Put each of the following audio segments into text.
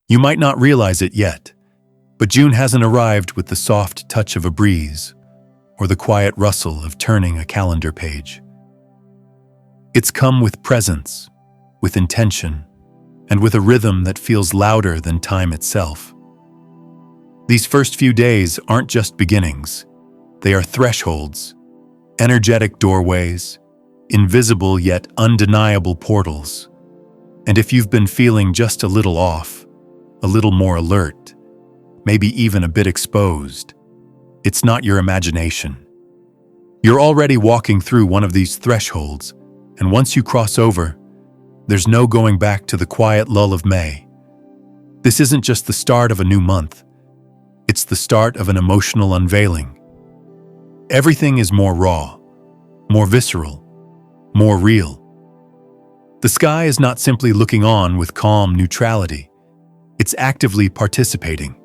You might not realize it yet, but June hasn't arrived with the soft touch of a breeze or the quiet rustle of turning a calendar page. It's come with presence, with intention, and with a rhythm that feels louder than time itself. These first few days aren't just beginnings. They are thresholds, energetic doorways, invisible yet undeniable portals. And if you've been feeling just a little off, a little more alert, maybe even a bit exposed, it's not your imagination. You're already walking through one of these thresholds, and once you cross over, there's no going back to the quiet lull of May. This isn't just the start of a new month. It's the start of an emotional unveiling. Everything is more raw, more visceral, more real. The sky is not simply looking on with calm neutrality. It's actively participating.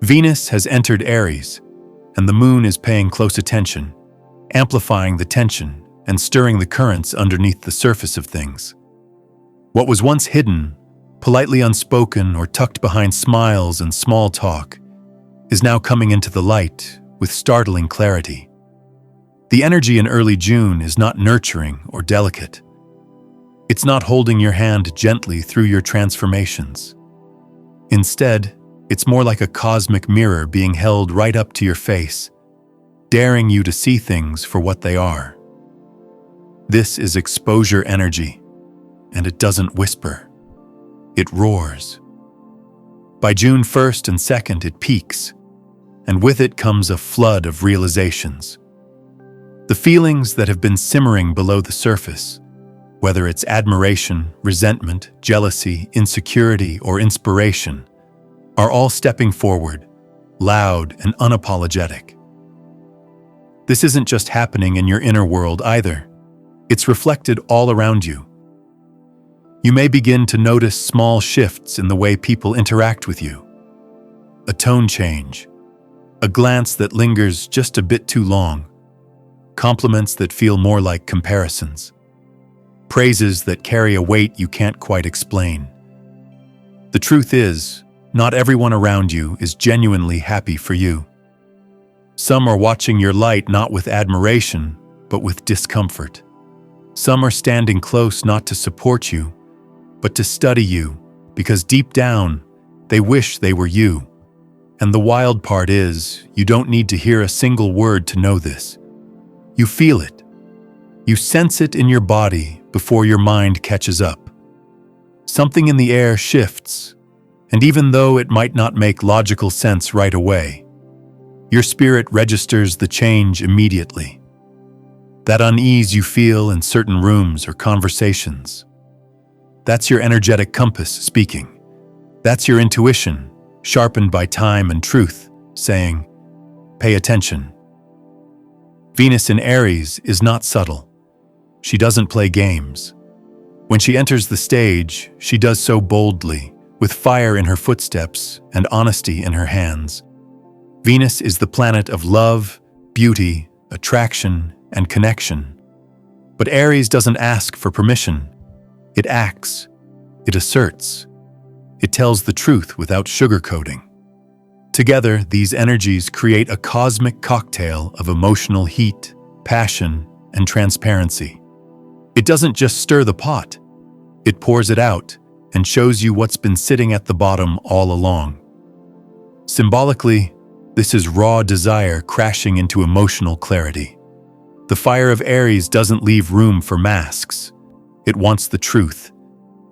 Venus has entered Aries, and the moon is paying close attention, amplifying the tension and stirring the currents underneath the surface of things. What was once hidden, politely unspoken or tucked behind smiles and small talk, is now coming into the light with startling clarity. The energy in early June is not nurturing or delicate. It's not holding your hand gently through your transformations. Instead, it's more like a cosmic mirror being held right up to your face, daring you to see things for what they are. This is exposure energy, and it doesn't whisper. It roars. By June 1st and 2nd, it peaks, and with it comes a flood of realizations. The feelings that have been simmering below the surface, whether it's admiration, resentment, jealousy, insecurity, or inspiration, are all stepping forward, loud and unapologetic. This isn't just happening in your inner world either. It's reflected all around you. You may begin to notice small shifts in the way people interact with you. A tone change, a glance that lingers just a bit too long, compliments that feel more like comparisons, praises that carry a weight you can't quite explain. The truth is, not everyone around you is genuinely happy for you. Some are watching your light not with admiration, but with discomfort. Some are standing close not to support you, but to study you, because deep down, they wish they were you. And the wild part is, you don't need to hear a single word to know this. You feel it. You sense it in your body before your mind catches up. Something in the air shifts, and even though it might not make logical sense right away, your spirit registers the change immediately. That unease you feel in certain rooms or conversations, that's your energetic compass speaking. That's your intuition, sharpened by time and truth, saying, pay attention. Venus in Aries is not subtle. She doesn't play games. When she enters the stage, she does so boldly, with fire in her footsteps and honesty in her hands. Venus is the planet of love, beauty, attraction, and connection. But Aries doesn't ask for permission. It acts. It asserts. It tells the truth without sugarcoating. Together, these energies create a cosmic cocktail of emotional heat, passion, and transparency. It doesn't just stir the pot. It pours it out and shows you what's been sitting at the bottom all along. Symbolically, this is raw desire crashing into emotional clarity. The fire of Aries doesn't leave room for masks. It wants the truth,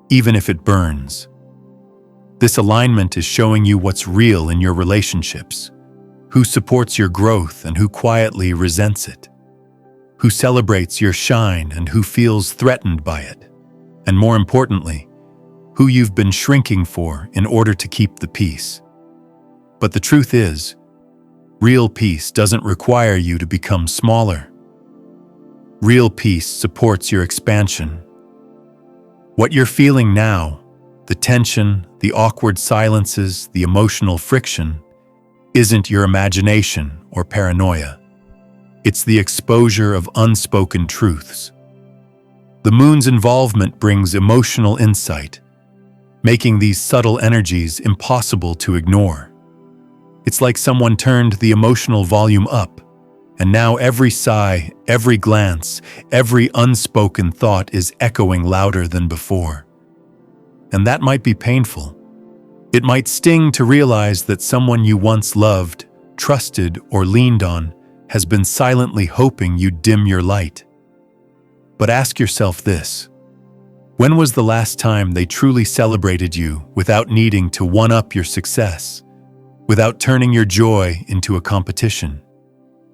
even if it burns. This alignment is showing you what's real in your relationships, who supports your growth and who quietly resents it, who celebrates your shine and who feels threatened by it, and more importantly, who you've been shrinking for in order to keep the peace. But the truth is, real peace doesn't require you to become smaller. Real peace supports your expansion. What you're feeling now, the tension, the awkward silences, the emotional friction, isn't your imagination or paranoia. It's the exposure of unspoken truths. The moon's involvement brings emotional insight, making these subtle energies impossible to ignore. It's like someone turned the emotional volume up, and now every sigh, every glance, every unspoken thought is echoing louder than before. And that might be painful. It might sting to realize that someone you once loved, trusted, or leaned on has been silently hoping you'd dim your light. But ask yourself this: when was the last time they truly celebrated you without needing to one-up your success, without turning your joy into a competition?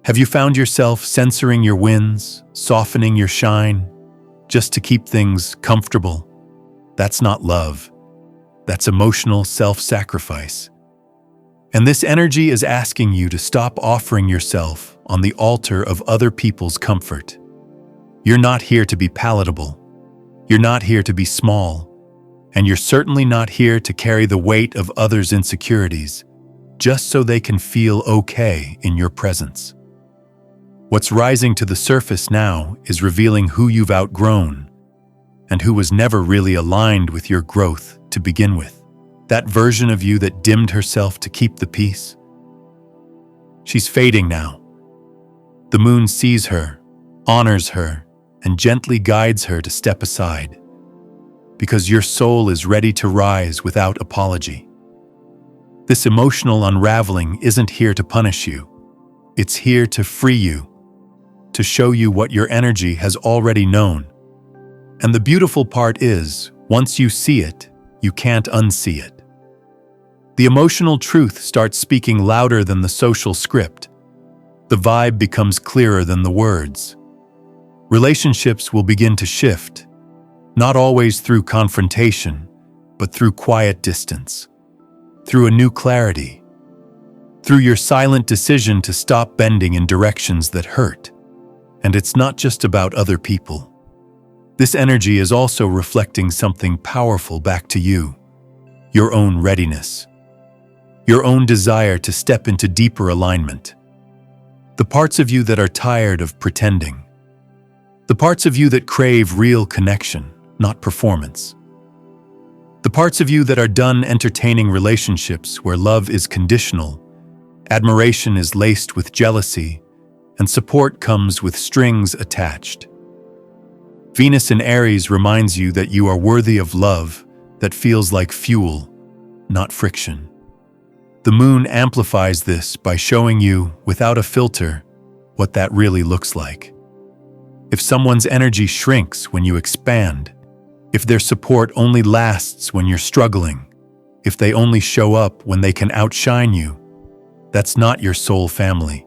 Have you found yourself censoring your wins, softening your shine, just to keep things comfortable? That's not love. That's emotional self-sacrifice. And this energy is asking you to stop offering yourself on the altar of other people's comfort. You're not here to be palatable. You're not here to be small. And you're certainly not here to carry the weight of others' insecurities, just so they can feel okay in your presence. What's rising to the surface now is revealing who you've outgrown and who was never really aligned with your growth to begin with. That version of you that dimmed herself to keep the peace. She's fading now. The moon sees her, honors her, and gently guides her to step aside, because your soul is ready to rise without apology. This emotional unraveling isn't here to punish you. It's here to free you, to show you what your energy has already known. And the beautiful part is, once you see it, you can't unsee it. The emotional truth starts speaking louder than the social script. The vibe becomes clearer than the words. Relationships will begin to shift, not always through confrontation, but through quiet distance, through a new clarity, through your silent decision to stop bending in directions that hurt. And it's not just about other people. This energy is also reflecting something powerful back to you, your own readiness, your own desire to step into deeper alignment. The parts of you that are tired of pretending, the parts of you that crave real connection, not performance. The parts of you that are done entertaining relationships where love is conditional, admiration is laced with jealousy, and support comes with strings attached. Venus in Aries reminds you that you are worthy of love that feels like fuel, not friction. The moon amplifies this by showing you, without a filter, what that really looks like. If someone's energy shrinks when you expand, if their support only lasts when you're struggling, if they only show up when they can outshine you, that's not your soul family.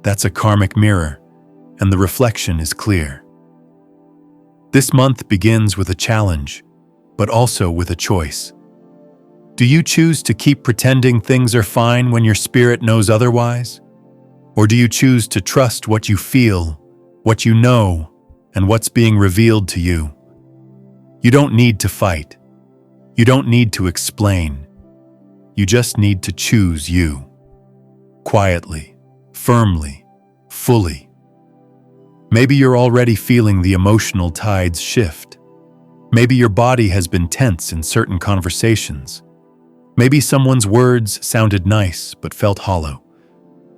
That's a karmic mirror, and the reflection is clear. This month begins with a challenge, but also with a choice. Do you choose to keep pretending things are fine when your spirit knows otherwise? Or do you choose to trust what you feel, what you know, and what's being revealed to you? You don't need to fight. You don't need to explain. You just need to choose you. Quietly, firmly, fully. Maybe you're already feeling the emotional tides shift. Maybe your body has been tense in certain conversations. Maybe someone's words sounded nice but felt hollow.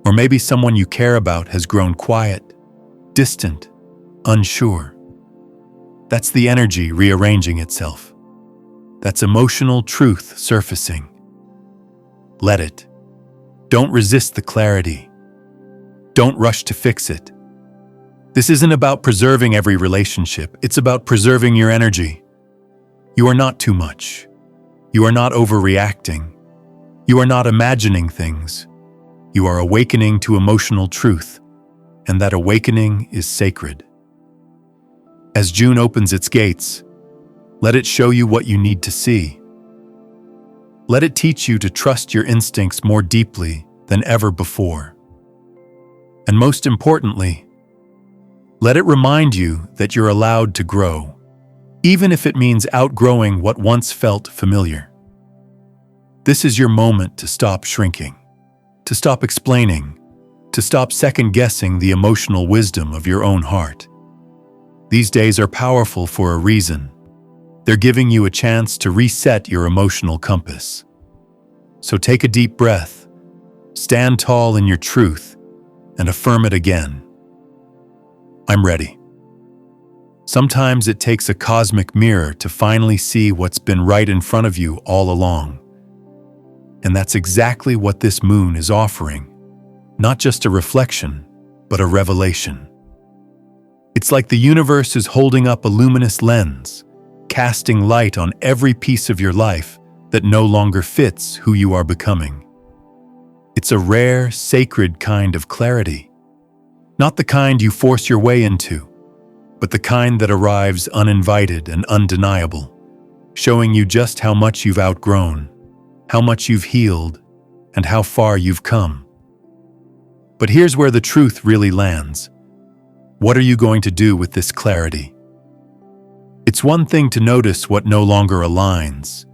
Or maybe someone you care about has grown quiet, distant, unsure. That's the energy rearranging itself. That's emotional truth surfacing. Let it. Don't resist the clarity. Don't rush to fix it. This isn't about preserving every relationship. It's about preserving your energy. You are not too much. You are not overreacting. You are not imagining things. You are awakening to emotional truth, and that awakening is sacred. As June opens its gates, let it show you what you need to see. Let it teach you to trust your instincts more deeply than ever before. And most importantly, let it remind you that you're allowed to grow, even if it means outgrowing what once felt familiar. This is your moment to stop shrinking, to stop explaining, to stop second-guessing the emotional wisdom of your own heart. These days are powerful for a reason. They're giving you a chance to reset your emotional compass. So take a deep breath, stand tall in your truth, and affirm it again. I'm ready. Sometimes it takes a cosmic mirror to finally see what's been right in front of you all along. And that's exactly what this moon is offering. Not just a reflection, but a revelation. It's like the universe is holding up a luminous lens, casting light on every piece of your life that no longer fits who you are becoming. It's a rare, sacred kind of clarity. Not the kind you force your way into, but the kind that arrives uninvited and undeniable, showing you just how much you've outgrown, how much you've healed, and how far you've come. But here's where the truth really lands. What are you going to do with this clarity? It's one thing to notice what no longer aligns,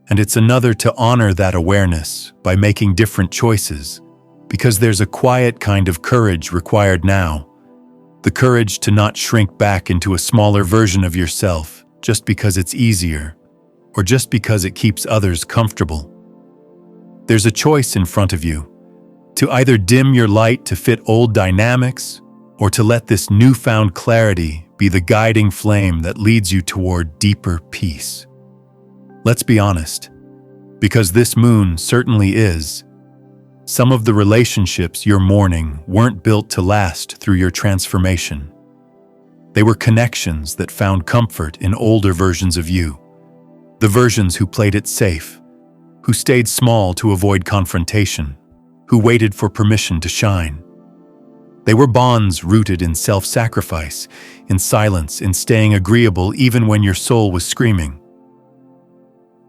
and it's another to honor that awareness by making different choices, because there's a quiet kind of courage required now, the courage to not shrink back into a smaller version of yourself just because it's easier, or just because it keeps others comfortable. There's a choice in front of you, to either dim your light to fit old dynamics, or to let this newfound clarity be the guiding flame that leads you toward deeper peace. Let's be honest, because this moon certainly is. Some of the relationships you're mourning weren't built to last through your transformation. They were connections that found comfort in older versions of you, the versions who played it safe, who stayed small to avoid confrontation, who waited for permission to shine. They were bonds rooted in self-sacrifice, in silence, in staying agreeable even when your soul was screaming.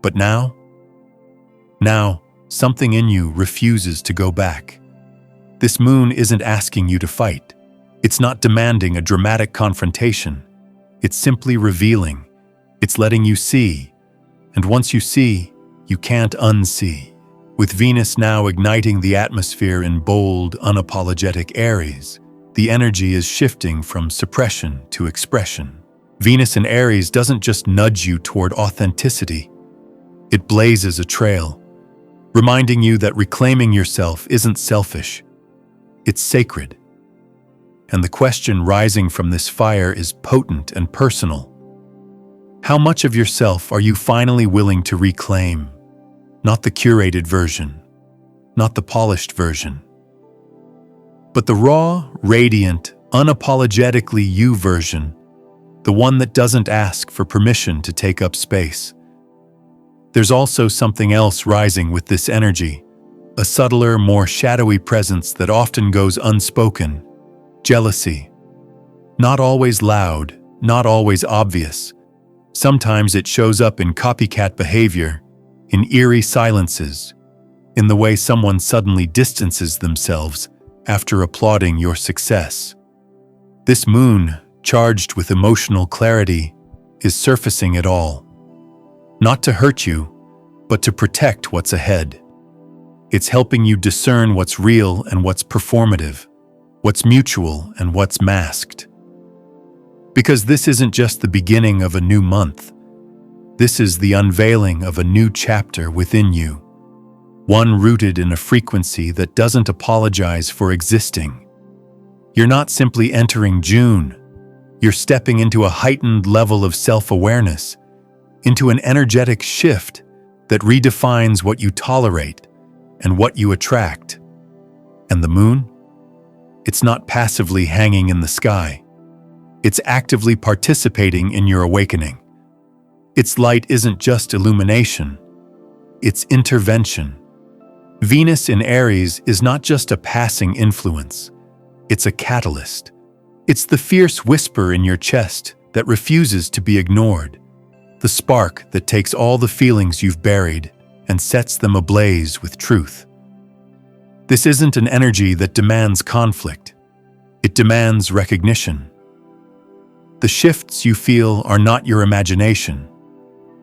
But now, something in you refuses to go back. This moon isn't asking you to fight. It's not demanding a dramatic confrontation. It's simply revealing. It's letting you see. And once you see, you can't unsee. With Venus now igniting the atmosphere in bold, unapologetic Aries, the energy is shifting from suppression to expression. Venus in Aries doesn't just nudge you toward authenticity. It blazes a trail, reminding you that reclaiming yourself isn't selfish, it's sacred. And the question rising from this fire is potent and personal. How much of yourself are you finally willing to reclaim? Not the curated version, not the polished version, but the raw, radiant, unapologetically you version, the one that doesn't ask for permission to take up space. There's also something else rising with this energy, a subtler, more shadowy presence that often goes unspoken: jealousy. Not always loud, not always obvious. Sometimes it shows up in copycat behavior, in eerie silences, in the way someone suddenly distances themselves after applauding your success. This moon, charged with emotional clarity, is surfacing it all. Not to hurt you, but to protect what's ahead. It's helping you discern what's real and what's performative, what's mutual and what's masked. Because this isn't just the beginning of a new month. This is the unveiling of a new chapter within you, one rooted in a frequency that doesn't apologize for existing. You're not simply entering June, you're stepping into a heightened level of self-awareness, into an energetic shift that redefines what you tolerate and what you attract. And the moon? It's not passively hanging in the sky. It's actively participating in your awakening. Its light isn't just illumination, it's intervention. Venus in Aries is not just a passing influence, it's a catalyst. It's the fierce whisper in your chest that refuses to be ignored, the spark that takes all the feelings you've buried and sets them ablaze with truth. This isn't an energy that demands conflict, it demands recognition. The shifts you feel are not your imagination.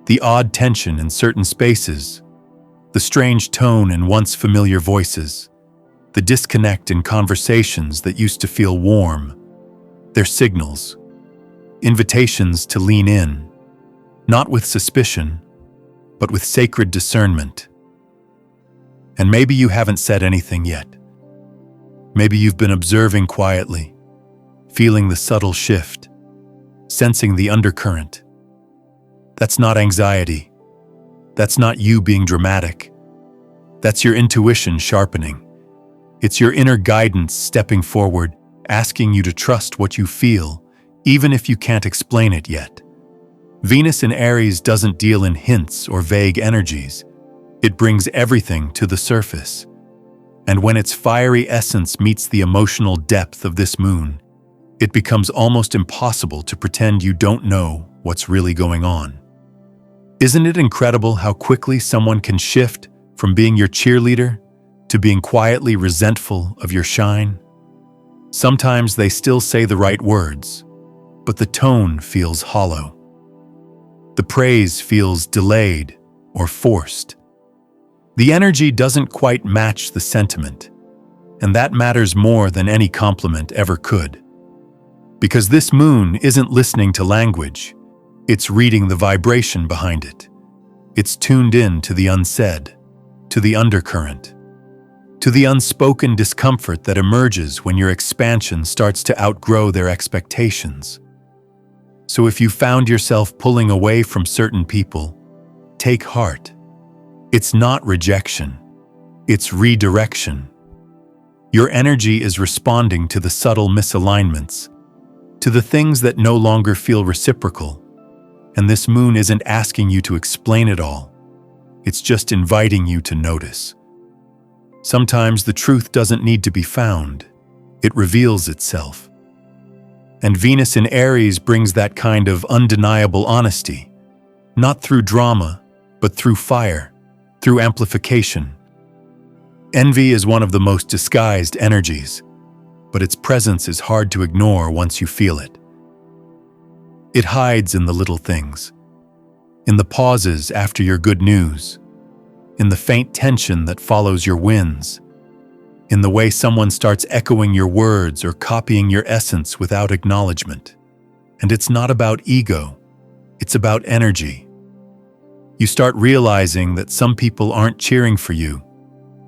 The odd tension in certain spaces, the strange tone in once familiar voices, the disconnect in conversations that used to feel warm, they're signals, invitations to lean in, not with suspicion, but with sacred discernment. And maybe you haven't said anything yet. Maybe you've been observing quietly, feeling the subtle shift, sensing the undercurrent. That's not anxiety. That's not you being dramatic. That's your intuition sharpening. It's your inner guidance stepping forward, asking you to trust what you feel, even if you can't explain it yet. Venus in Aries doesn't deal in hints or vague energies. It brings everything to the surface. And when its fiery essence meets the emotional depth of this moon, it becomes almost impossible to pretend you don't know what's really going on. Isn't it incredible how quickly someone can shift from being your cheerleader to being quietly resentful of your shine? Sometimes they still say the right words, but the tone feels hollow. The praise feels delayed or forced. The energy doesn't quite match the sentiment, and that matters more than any compliment ever could. Because this moon isn't listening to language, it's reading the vibration behind it. It's tuned in to the unsaid, to the undercurrent, to the unspoken discomfort that emerges when your expansion starts to outgrow their expectations. So if you found yourself pulling away from certain people, take heart. It's not rejection, it's redirection. Your energy is responding to the subtle misalignments, to the things that no longer feel reciprocal. And this moon isn't asking you to explain it all. It's just inviting you to notice. Sometimes the truth doesn't need to be found. It reveals itself. And Venus in Aries brings that kind of undeniable honesty, not through drama, but through fire, through amplification. Envy is one of the most disguised energies, but its presence is hard to ignore once you feel it. It hides in the little things, in the pauses after your good news, in the faint tension that follows your wins, in the way someone starts echoing your words or copying your essence without acknowledgement. And it's not about ego, it's about energy. You start realizing that some people aren't cheering for you.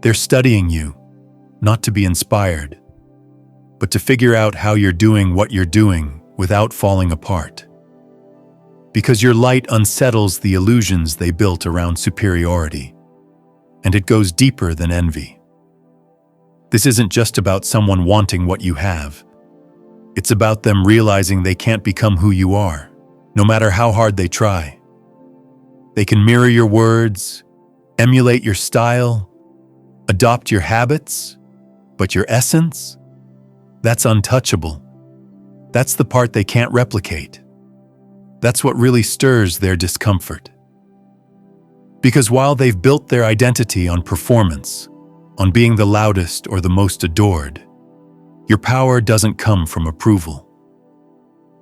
They're studying you, not to be inspired, but to figure out how you're doing what you're doing without falling apart. Because your light unsettles the illusions they built around superiority, and it goes deeper than envy. This isn't just about someone wanting what you have. It's about them realizing they can't become who you are, no matter how hard they try. They can mirror your words, emulate your style, adopt your habits, but your essence? That's untouchable. That's the part they can't replicate. That's what really stirs their discomfort. Because while they've built their identity on performance, on being the loudest or the most adored, your power doesn't come from approval.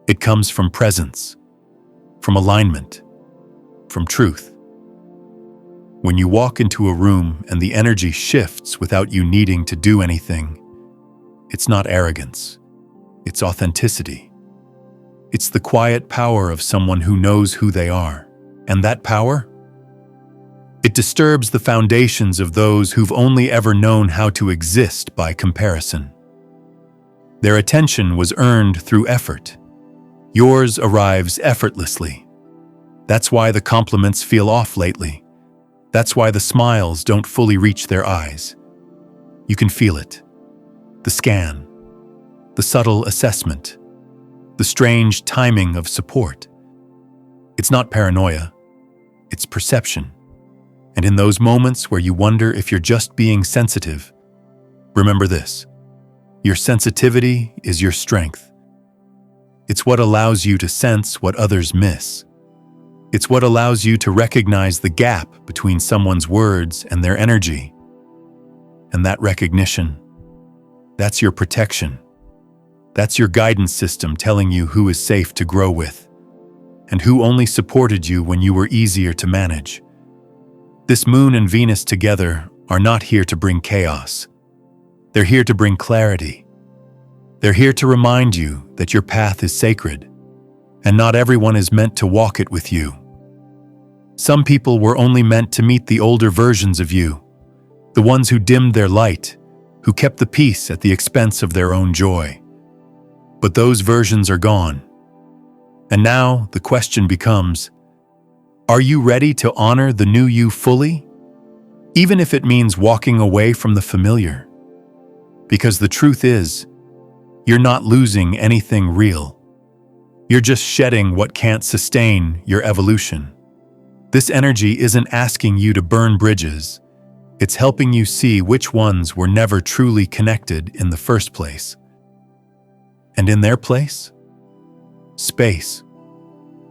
It comes from presence, from alignment, from truth. When you walk into a room and the energy shifts without you needing to do anything, it's not arrogance, it's authenticity. It's the quiet power of someone who knows who they are. And that power? It disturbs the foundations of those who've only ever known how to exist by comparison. Their attention was earned through effort. Yours arrives effortlessly. That's why the compliments feel off lately. That's why the smiles don't fully reach their eyes. You can feel it. The scan, the subtle assessment, the strange timing of support. It's not paranoia, it's perception. And in those moments where you wonder if you're just being sensitive, remember this: your sensitivity is your strength. It's what allows you to sense what others miss. It's what allows you to recognize the gap between someone's words and their energy. And that recognition, that's your protection. That's your guidance system telling you who is safe to grow with, and who only supported you when you were easier to manage. This moon and Venus together are not here to bring chaos. They're here to bring clarity. They're here to remind you that your path is sacred, and not everyone is meant to walk it with you. Some people were only meant to meet the older versions of you, the ones who dimmed their light, who kept the peace at the expense of their own joy. But those versions are gone. And now the question becomes, are you ready to honor the new you fully? Even if it means walking away from the familiar. Because the truth is, you're not losing anything real. You're just shedding what can't sustain your evolution. This energy isn't asking you to burn bridges. It's helping you see which ones were never truly connected in the first place. And in their place? Space.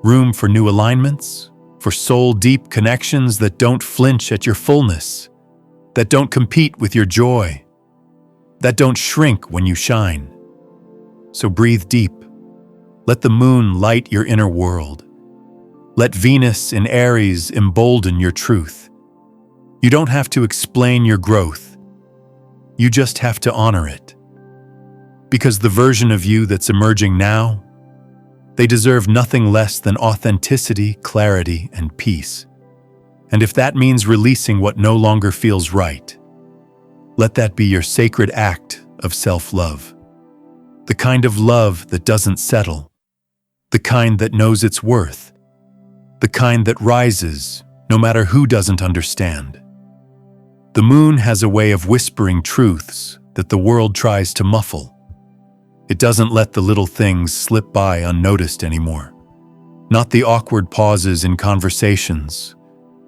Room for new alignments, for soul-deep connections that don't flinch at your fullness, that don't compete with your joy, that don't shrink when you shine. So breathe deep. Let the moon light your inner world. Let Venus in Aries embolden your truth. You don't have to explain your growth. You just have to honor it. Because the version of you that's emerging now, they deserve nothing less than authenticity, clarity, and peace. And if that means releasing what no longer feels right, let that be your sacred act of self-love. The kind of love that doesn't settle, the kind that knows its worth, the kind that rises no matter who doesn't understand. The moon has a way of whispering truths that the world tries to muffle. It doesn't let the little things slip by unnoticed anymore. Not the awkward pauses in conversations,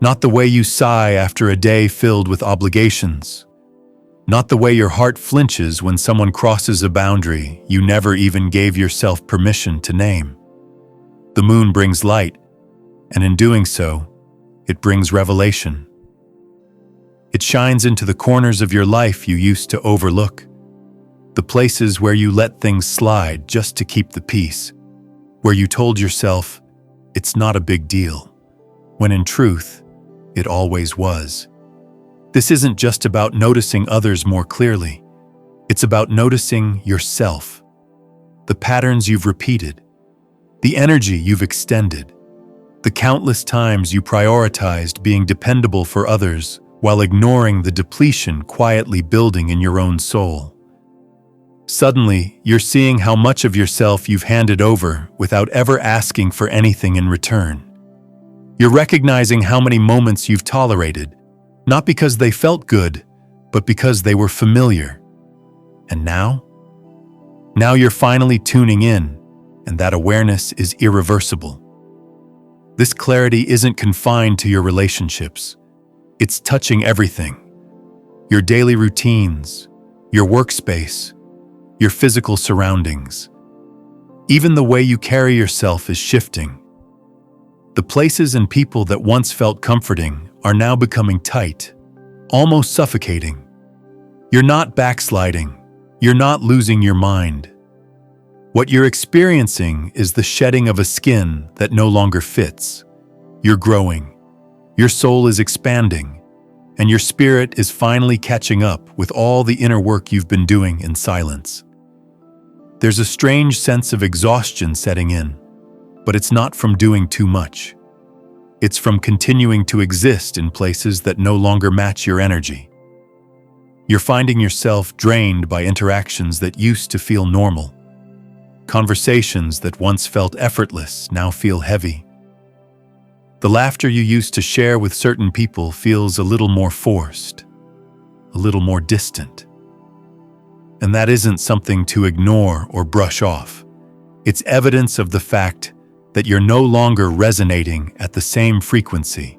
not the way you sigh after a day filled with obligations, not the way your heart flinches when someone crosses a boundary you never even gave yourself permission to name. The moon brings light, and in doing so, it brings revelation. It shines into the corners of your life you used to overlook, the places where you let things slide just to keep the peace, where you told yourself, it's not a big deal, when in truth, it always was. This isn't just about noticing others more clearly. It's about noticing yourself, the patterns you've repeated, the energy you've extended, the countless times you prioritized being dependable for others while ignoring the depletion quietly building in your own soul. Suddenly, you're seeing how much of yourself you've handed over without ever asking for anything in return. You're recognizing how many moments you've tolerated, not because they felt good, but because they were familiar. And now? Now you're finally tuning in, and that awareness is irreversible. This clarity isn't confined to your relationships. It's touching everything. Your daily routines, your workspace, your physical surroundings. Even the way you carry yourself is shifting. The places and people that once felt comforting are now becoming tight, almost suffocating. You're not backsliding. You're not losing your mind. What you're experiencing is the shedding of a skin that no longer fits. You're growing. Your soul is expanding, and your spirit is finally catching up with all the inner work you've been doing in silence. There's a strange sense of exhaustion setting in, but it's not from doing too much. It's from continuing to exist in places that no longer match your energy. You're finding yourself drained by interactions that used to feel normal. Conversations that once felt effortless now feel heavy. The laughter you used to share with certain people feels a little more forced, a little more distant. And that isn't something to ignore or brush off. It's evidence of the fact that you're no longer resonating at the same frequency.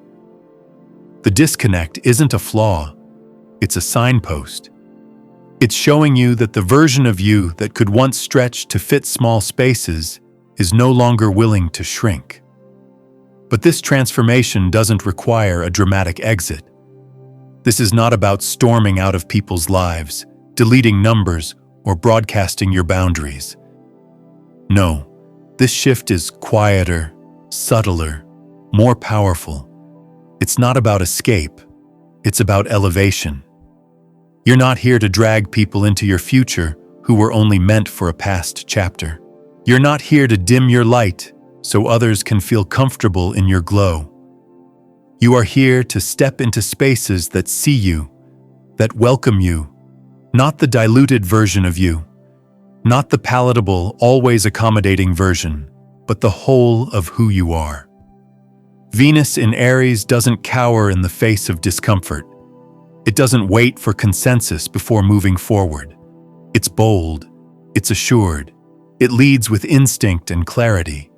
The disconnect isn't a flaw, it's a signpost. It's showing you that the version of you that could once stretch to fit small spaces is no longer willing to shrink. But this transformation doesn't require a dramatic exit. This is not about storming out of people's lives, deleting numbers, or broadcasting your boundaries. No, this shift is quieter, subtler, more powerful. It's not about escape, it's about elevation. You're not here to drag people into your future who were only meant for a past chapter. You're not here to dim your light so others can feel comfortable in your glow. You are here to step into spaces that see you, that welcome you, not the diluted version of you, not the palatable, always accommodating version, but the whole of who you are. Venus in Aries doesn't cower in the face of discomfort. It doesn't wait for consensus before moving forward. It's bold, it's assured, it leads with instinct and clarity.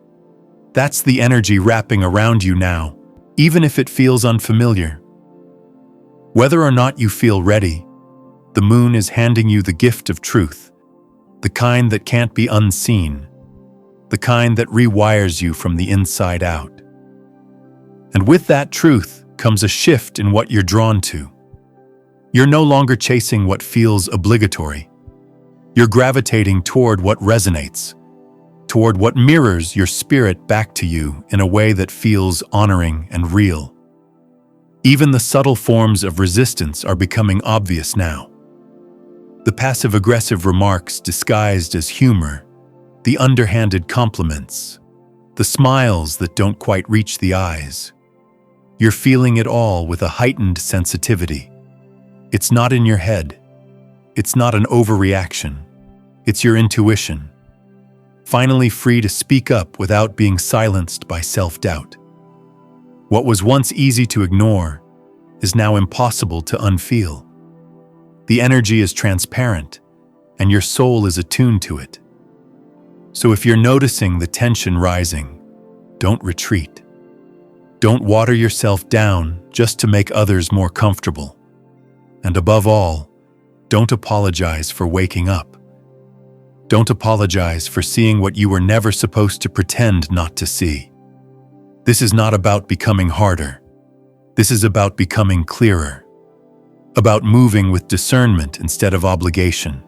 That's the energy wrapping around you now, even if it feels unfamiliar. Whether or not you feel ready, the moon is handing you the gift of truth, the kind that can't be unseen, the kind that rewires you from the inside out. And with that truth comes a shift in what you're drawn to. You're no longer chasing what feels obligatory. You're gravitating toward what resonates, toward what mirrors your spirit back to you in a way that feels honoring and real. Even the subtle forms of resistance are becoming obvious now. The passive-aggressive remarks disguised as humor, the underhanded compliments, the smiles that don't quite reach the eyes. You're feeling it all with a heightened sensitivity. It's not in your head. It's not an overreaction. It's your intuition. Finally free to speak up without being silenced by self-doubt. What was once easy to ignore is now impossible to unfeel. The energy is transparent, and your soul is attuned to it. So if you're noticing the tension rising, don't retreat. Don't water yourself down just to make others more comfortable. And above all, don't apologize for waking up. Don't apologize for seeing what you were never supposed to pretend not to see. This is not about becoming harder. This is about becoming clearer. About moving with discernment instead of obligation.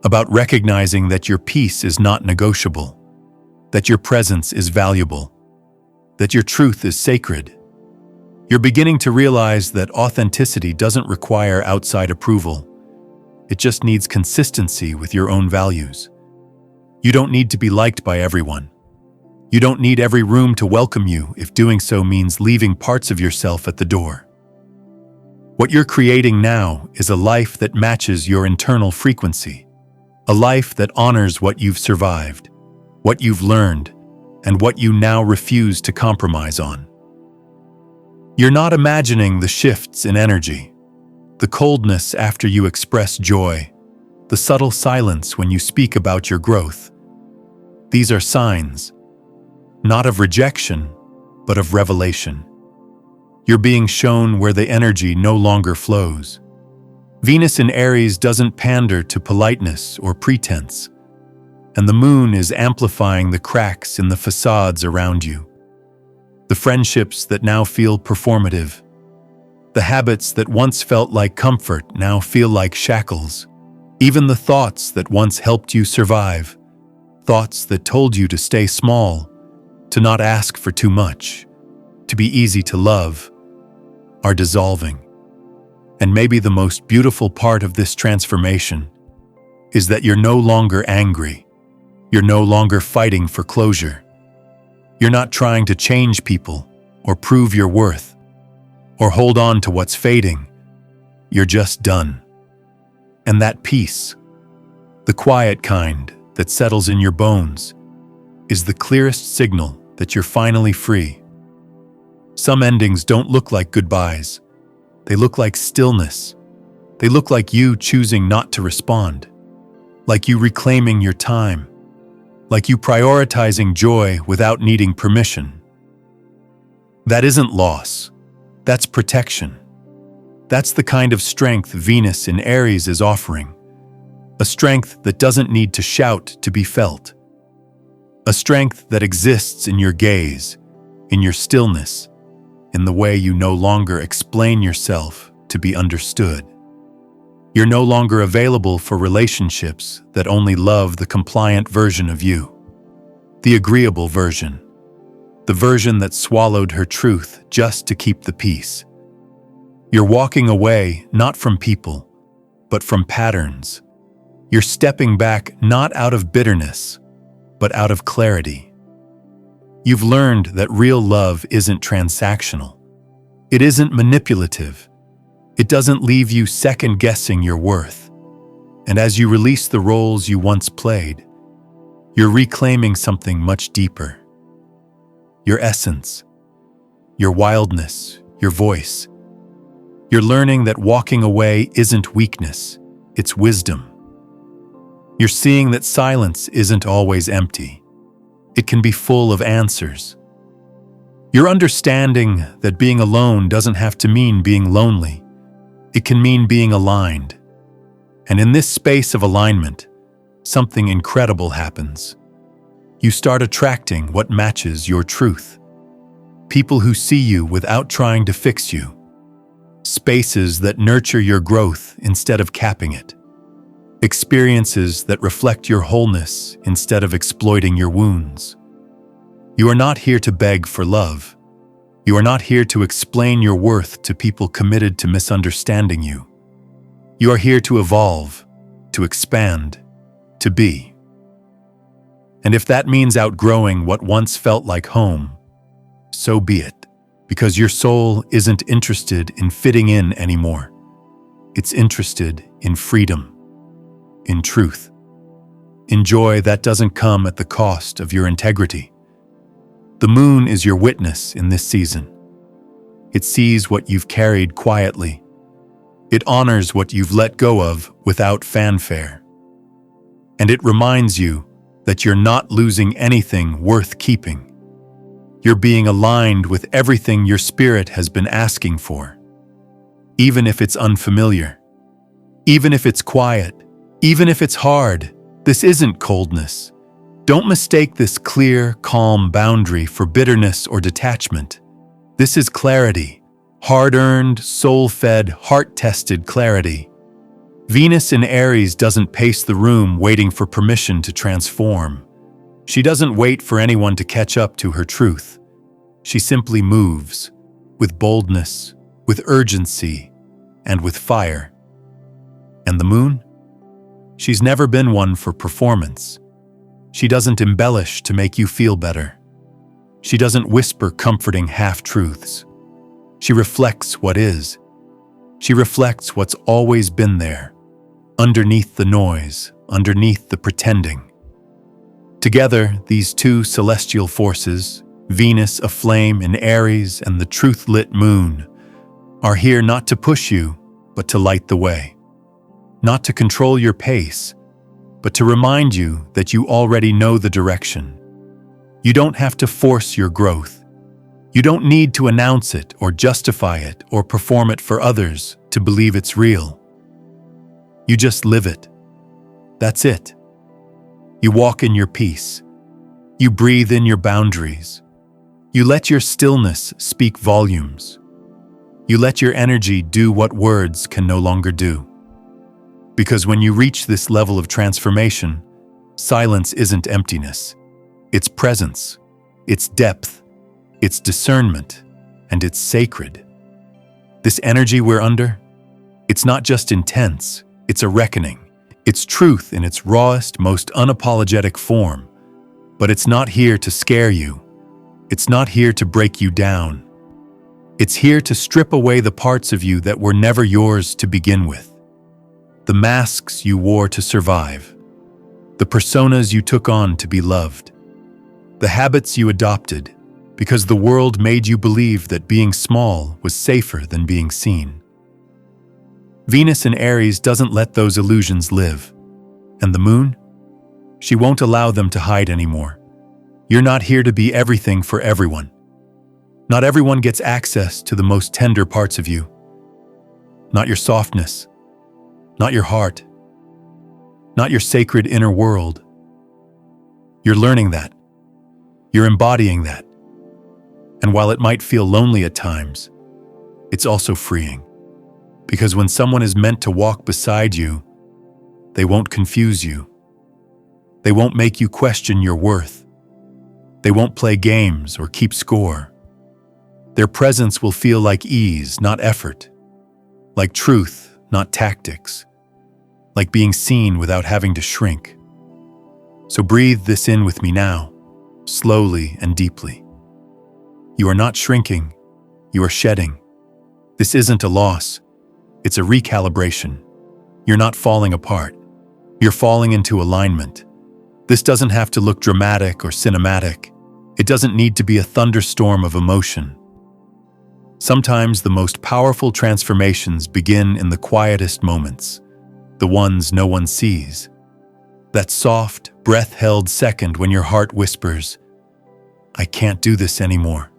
About recognizing that your peace is not negotiable, that your presence is valuable, that your truth is sacred. You're beginning to realize that authenticity doesn't require outside approval. It just needs consistency with your own values. You don't need to be liked by everyone. You don't need every room to welcome you if doing so means leaving parts of yourself at the door. What you're creating now is a life that matches your internal frequency, a life that honors what you've survived, what you've learned, and what you now refuse to compromise on. You're not imagining the shifts in energy, the coldness after you express joy, the subtle silence when you speak about your growth. These are signs, not of rejection, but of revelation. You're being shown where the energy no longer flows. Venus in Aries doesn't pander to politeness or pretense, and the moon is amplifying the cracks in the facades around you. The friendships that now feel performative. The habits that once felt like comfort now feel like shackles. Even the thoughts that once helped you survive, thoughts that told you to stay small, to not ask for too much, to be easy to love, are dissolving. And maybe the most beautiful part of this transformation is that you're no longer angry. You're no longer fighting for closure. You're not trying to change people or prove your worth or hold on to what's fading. You're just done. And that peace, the quiet kind that settles in your bones, is the clearest signal that you're finally free. Some endings don't look like goodbyes. They look like stillness. They look like you choosing not to respond, like you reclaiming your time, like you prioritizing joy without needing permission. That isn't loss. That's protection. That's the kind of strength Venus in Aries is offering. A strength that doesn't need to shout to be felt. A strength that exists in your gaze, in your stillness, in the way you no longer explain yourself to be understood. You're no longer available for relationships that only love the compliant version of you, the agreeable version, the version that swallowed her truth just to keep the peace. You're walking away not from people, but from patterns. You're stepping back not out of bitterness, but out of clarity. You've learned that real love isn't transactional. It isn't manipulative. It doesn't leave you second-guessing your worth. And as you release the roles you once played, you're reclaiming something much deeper. Your essence, your wildness, your voice. You're learning that walking away isn't weakness, it's wisdom. You're seeing that silence isn't always empty. It can be full of answers. You're understanding that being alone doesn't have to mean being lonely. It can mean being aligned. And in this space of alignment, something incredible happens. You start attracting what matches your truth. People who see you without trying to fix you. Spaces that nurture your growth instead of capping it. Experiences that reflect your wholeness instead of exploiting your wounds. You are not here to beg for love. You are not here to explain your worth to people committed to misunderstanding you. You are here to evolve, to expand, to be. And if that means outgrowing what once felt like home, so be it, because your soul isn't interested in fitting in anymore. It's interested in freedom, in truth, in joy that doesn't come at the cost of your integrity. The moon is your witness in this season. It sees what you've carried quietly. It honors what you've let go of without fanfare. And it reminds you that you're not losing anything worth keeping. You're being aligned with everything your spirit has been asking for. Even if it's unfamiliar, even if it's quiet, even if it's hard, this isn't coldness. Don't mistake this clear, calm boundary for bitterness or detachment. This is clarity, hard-earned, soul-fed, heart-tested clarity. Venus in Aries doesn't pace the room waiting for permission to transform. She doesn't wait for anyone to catch up to her truth. She simply moves, with boldness, with urgency, and with fire. And the moon? She's never been one for performance. She doesn't embellish to make you feel better. She doesn't whisper comforting half-truths. She reflects what is. She reflects what's always been there, underneath the noise, underneath the pretending. Together, these two celestial forces, Venus aflame in Aries and the truth-lit moon, are here not to push you, but to light the way. Not to control your pace, but to remind you that you already know the direction. You don't have to force your growth. You don't need to announce it or justify it or perform it for others to believe it's real. You just live it. That's it. You walk in your peace. You breathe in your boundaries. You let your stillness speak volumes. You let your energy do what words can no longer do. Because when you reach this level of transformation, silence isn't emptiness. It's presence, it's depth, it's discernment, and it's sacred. This energy we're under, it's not just intense, it's a reckoning. It's truth in its rawest, most unapologetic form. But it's not here to scare you. It's not here to break you down. It's here to strip away the parts of you that were never yours to begin with. The masks you wore to survive. The personas you took on to be loved. The habits you adopted because the world made you believe that being small was safer than being seen. Venus in Aries doesn't let those illusions live. And the moon? She won't allow them to hide anymore. You're not here to be everything for everyone. Not everyone gets access to the most tender parts of you. Not your softness. Not your heart. Not your sacred inner world. You're learning that. You're embodying that. And while it might feel lonely at times, it's also freeing. Because when someone is meant to walk beside you, they won't confuse you. They won't make you question your worth. They won't play games or keep score. Their presence will feel like ease, not effort. Like truth, not tactics. Like being seen without having to shrink. So breathe this in with me now, slowly and deeply. You are not shrinking, you are shedding. This isn't a loss. It's a recalibration. You're not falling apart. You're falling into alignment. This doesn't have to look dramatic or cinematic. It doesn't need to be a thunderstorm of emotion. Sometimes the most powerful transformations begin in the quietest moments, the ones no one sees. That soft, breath-held second when your heart whispers, "I can't do this anymore.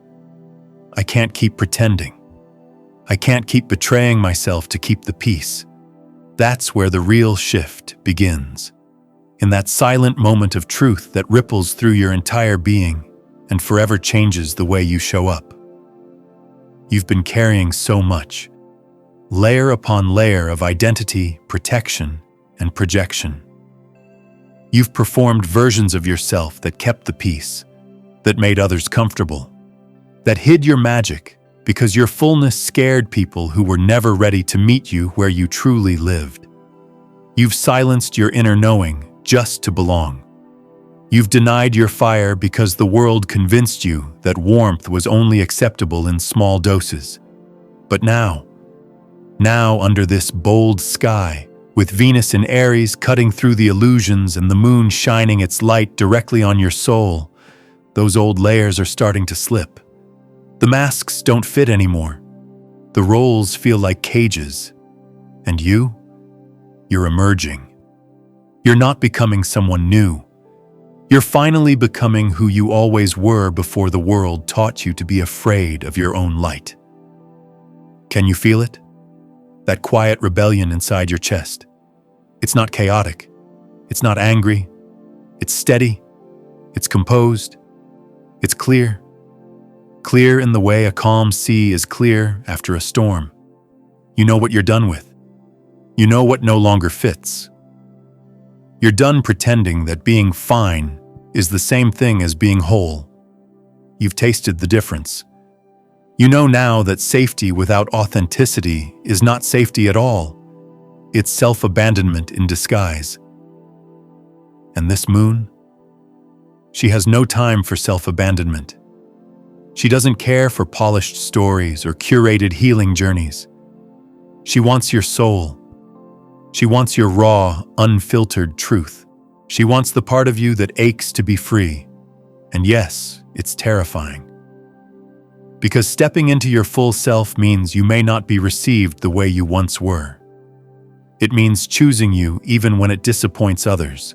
I can't keep pretending. I can't keep betraying myself to keep the peace." That's where the real shift begins. In that silent moment of truth that ripples through your entire being and forever changes the way you show up. You've been carrying so much, layer upon layer of identity, protection, and projection. You've performed versions of yourself that kept the peace, that made others comfortable, that hid your magic because your fullness scared people who were never ready to meet you where you truly lived. You've silenced your inner knowing just to belong. You've denied your fire because the world convinced you that warmth was only acceptable in small doses. But now under this bold sky, with Venus in Aries cutting through the illusions and the moon shining its light directly on your soul, those old layers are starting to slip. The masks don't fit anymore. The roles feel like cages. And you're emerging. You're not becoming someone new. You're finally becoming who you always were before the world taught you to be afraid of your own light. Can you feel it? That quiet rebellion inside your chest. It's not chaotic. It's not angry. It's steady. It's composed. It's clear. Clear in the way a calm sea is clear after a storm. You know what you're done with. You know what no longer fits. You're done pretending that being fine is the same thing as being whole. You've tasted the difference. You know now that safety without authenticity is not safety at all. It's self-abandonment in disguise. And this moon? She has no time for self-abandonment. She doesn't care for polished stories or curated healing journeys. She wants your soul. She wants your raw, unfiltered truth. She wants the part of you that aches to be free. And yes, it's terrifying. Because stepping into your full self means you may not be received the way you once were. It means choosing you even when it disappoints others.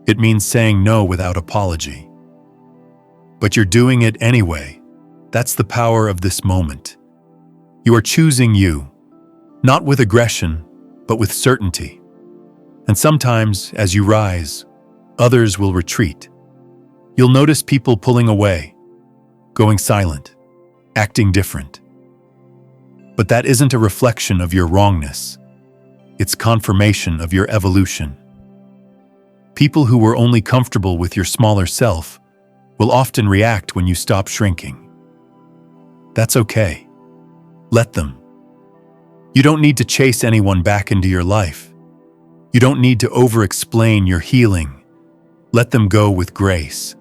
It means saying no without apology. But you're doing it anyway. That's the power of this moment. You are choosing you, not with aggression, but with certainty. And sometimes, as you rise, others will retreat. You'll notice people pulling away, going silent, acting different. But that isn't a reflection of your wrongness. It's confirmation of your evolution. People who were only comfortable with your smaller self will often react when you stop shrinking. That's okay. Let them. You don't need to chase anyone back into your life. You don't need to over-explain your healing. Let them go with grace.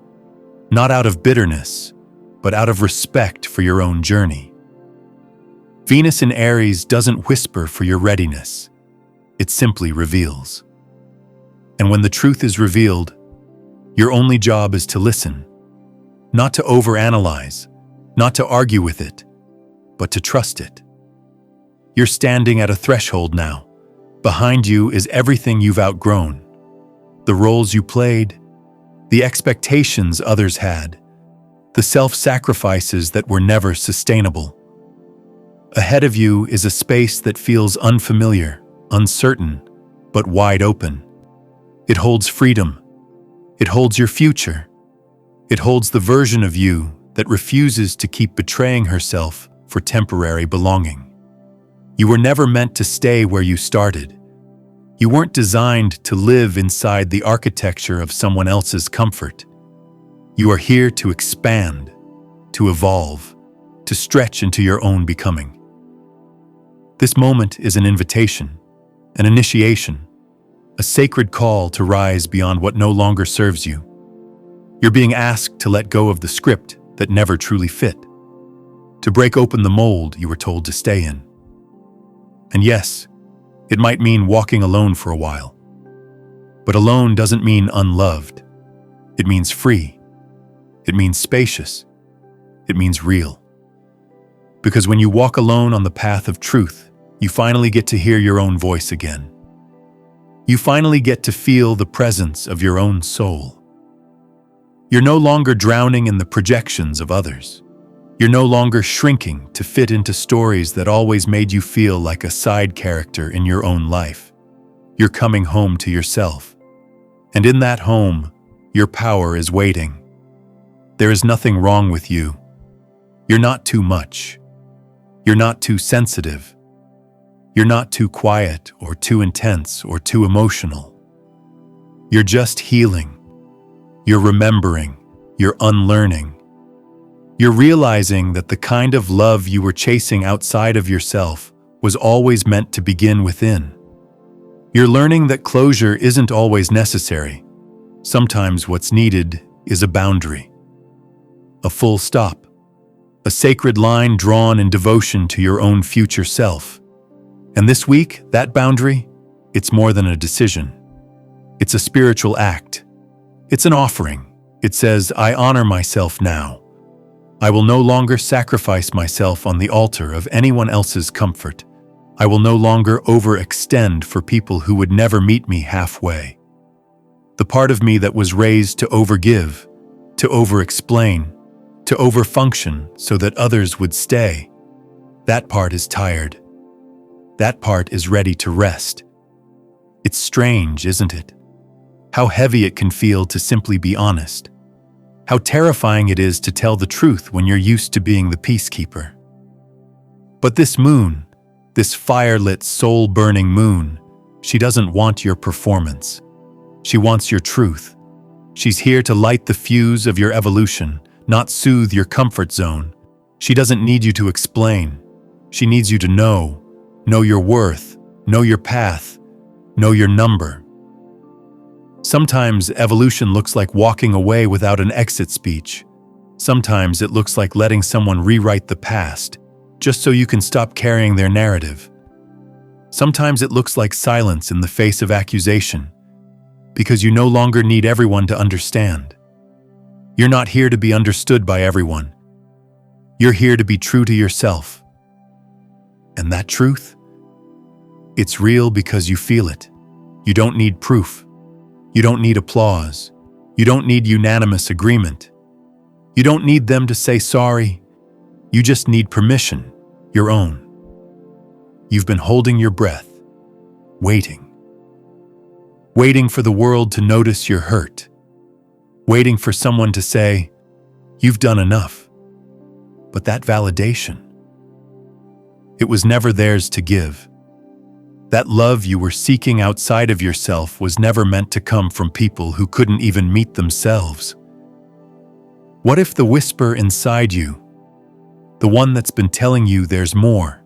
Not out of bitterness, but out of respect for your own journey. Venus in Aries doesn't whisper for your readiness. It simply reveals. And when the truth is revealed, your only job is to listen. Not to overanalyze, not to argue with it, but to trust it. You're standing at a threshold now. Behind you is everything you've outgrown. The roles you played, the expectations others had, the self-sacrifices that were never sustainable. Ahead of you is a space that feels unfamiliar, uncertain, but wide open. It holds freedom. It holds your future. It holds the version of you that refuses to keep betraying herself for temporary belonging. You were never meant to stay where you started. You weren't designed to live inside the architecture of someone else's comfort. You are here to expand, to evolve, to stretch into your own becoming. This moment is an invitation, an initiation, a sacred call to rise beyond what no longer serves you. You're being asked to let go of the script that never truly fit. to break open the mold you were told to stay in. And yes, it might mean walking alone for a while. But alone doesn't mean unloved. It means free. It means spacious. It means real. Because when you walk alone on the path of truth, you finally get to hear your own voice again. You finally get to feel the presence of your own soul. You're no longer drowning in the projections of others. You're no longer shrinking to fit into stories that always made you feel like a side character in your own life. You're coming home to yourself. And in that home, your power is waiting. There is nothing wrong with you. You're not too much. You're not too sensitive. You're not too quiet or too intense or too emotional. You're just healing. You're remembering. You're unlearning. You're realizing that the kind of love you were chasing outside of yourself was always meant to begin within. You're learning that closure isn't always necessary. Sometimes what's needed is a boundary, a full stop, a sacred line drawn in devotion to your own future self. And this week, that boundary, it's more than a decision. It's a spiritual act. It's an offering. It says, I honor myself now. I will no longer sacrifice myself on the altar of anyone else's comfort. I will no longer overextend for people who would never meet me halfway. The part of me that was raised to overgive, to overexplain, to overfunction so that others would stay, that part is tired. That part is ready to rest. It's strange, isn't it? How heavy it can feel to simply be honest. How terrifying it is to tell the truth when you're used to being the peacekeeper. But this moon, this fire-lit, soul-burning moon, she doesn't want your performance. She wants your truth. She's here to light the fuse of your evolution, not soothe your comfort zone. She doesn't need you to explain. She needs you to know your worth, know your path, know your number. Sometimes evolution looks like walking away without an exit speech. Sometimes it looks like letting someone rewrite the past, just so you can stop carrying their narrative. Sometimes it looks like silence in the face of accusation, because you no longer need everyone to understand. You're not here to be understood by everyone. You're here to be true to yourself. And that truth? It's real because you feel it. You don't need proof. You don't need applause. You don't need unanimous agreement. You don't need them to say sorry. You just need permission, your own. You've been holding your breath, waiting. Waiting for the world to notice your hurt. Waiting for someone to say, you've done enough. But that validation, it was never theirs to give. That love you were seeking outside of yourself was never meant to come from people who couldn't even meet themselves. What if the whisper inside you, the one that's been telling you there's more,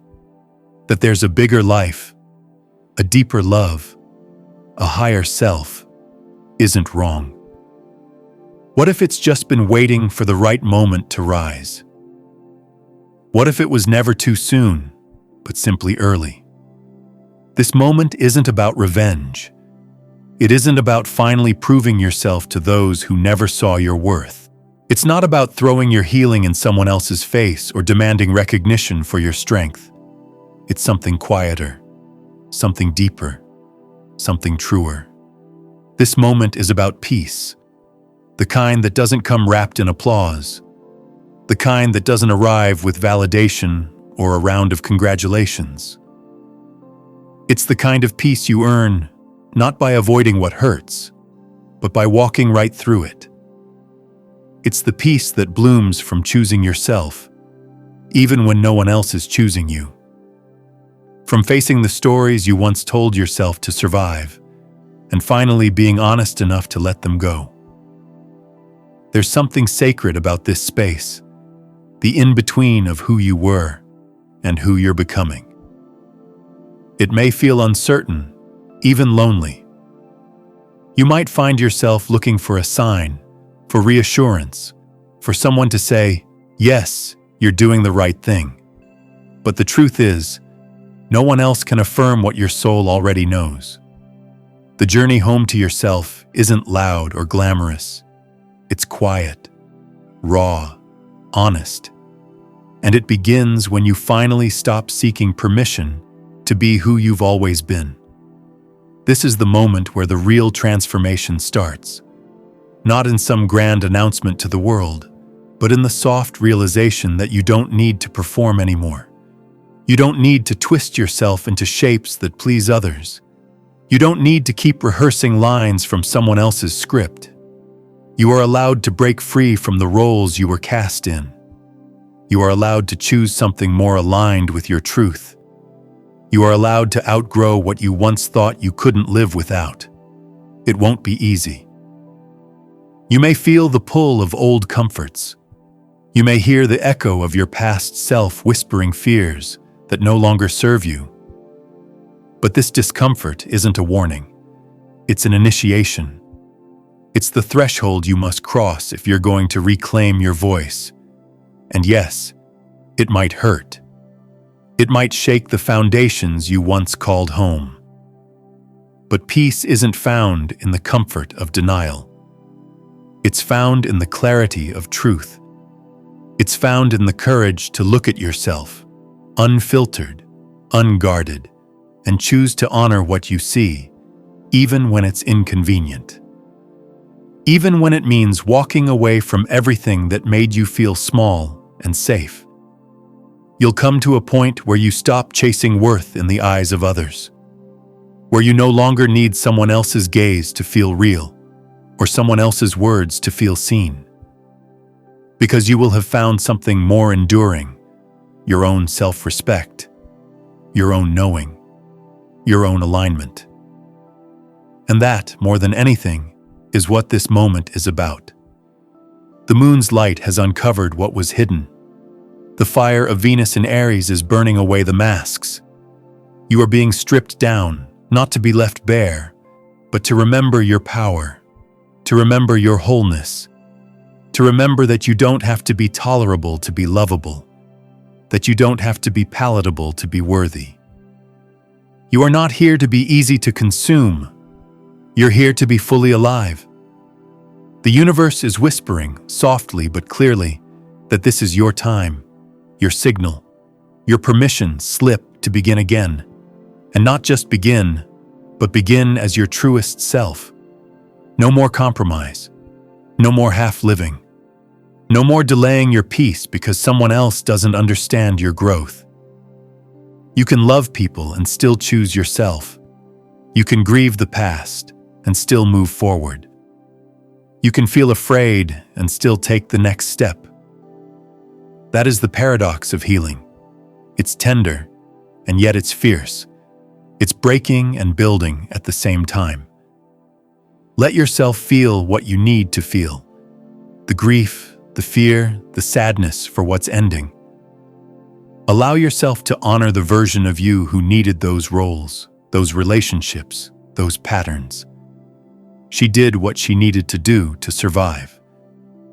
that there's a bigger life, a deeper love, a higher self, isn't wrong? What if it's just been waiting for the right moment to rise? What if it was never too soon, but simply early? This moment isn't about revenge. It isn't about finally proving yourself to those who never saw your worth. It's not about throwing your healing in someone else's face or demanding recognition for your strength. It's something quieter, something deeper, something truer. This moment is about peace, the kind that doesn't come wrapped in applause, the kind that doesn't arrive with validation or a round of congratulations. It's the kind of peace you earn, not by avoiding what hurts, but by walking right through it. It's the peace that blooms from choosing yourself, even when no one else is choosing you. From facing the stories you once told yourself to survive, and finally being honest enough to let them go. There's something sacred about this space, the in-between of who you were and who you're becoming. It may feel uncertain, even lonely. You might find yourself looking for a sign, for reassurance, for someone to say, yes, you're doing the right thing. But the truth is, no one else can affirm what your soul already knows. The journey home to yourself isn't loud or glamorous. It's quiet, raw, honest. And it begins when you finally stop seeking permission to be who you've always been. This is the moment where the real transformation starts. Not in some grand announcement to the world, but in the soft realization that you don't need to perform anymore. You don't need to twist yourself into shapes that please others. You don't need to keep rehearsing lines from someone else's script. You are allowed to break free from the roles you were cast in. You are allowed to choose something more aligned with your truth. You are allowed to outgrow what you once thought you couldn't live without. It won't be easy. You may feel the pull of old comforts. You may hear the echo of your past self whispering fears that no longer serve you. But this discomfort isn't a warning. It's an initiation. It's the threshold you must cross if you're going to reclaim your voice. And yes, it might hurt. It might shake the foundations you once called home. But peace isn't found in the comfort of denial. It's found in the clarity of truth. It's found in the courage to look at yourself, unfiltered, unguarded, and choose to honor what you see, even when it's inconvenient. Even when it means walking away from everything that made you feel small and safe. You'll come to a point where you stop chasing worth in the eyes of others, where you no longer need someone else's gaze to feel real, or someone else's words to feel seen. Because you will have found something more enduring, your own self-respect, your own knowing, your own alignment. And that, more than anything, is what this moment is about. The moon's light has uncovered what was hidden. The fire of Venus in Aries is burning away the masks. You are being stripped down, not to be left bare, but to remember your power, to remember your wholeness, to remember that you don't have to be tolerable to be lovable, that you don't have to be palatable to be worthy. You are not here to be easy to consume. You're here to be fully alive. The universe is whispering, softly but clearly, that this is your time, your signal, your permission slip to begin again. And not just begin, but begin as your truest self. No more compromise. No more half-living. No more delaying your peace because someone else doesn't understand your growth. You can love people and still choose yourself. You can grieve the past and still move forward. You can feel afraid and still take the next step. That is the paradox of healing. It's tender, and yet it's fierce. It's breaking and building at the same time. Let yourself feel what you need to feel. The grief, the fear, the sadness for what's ending. Allow yourself to honor the version of you who needed those roles, those relationships, those patterns. She did what she needed to do to survive.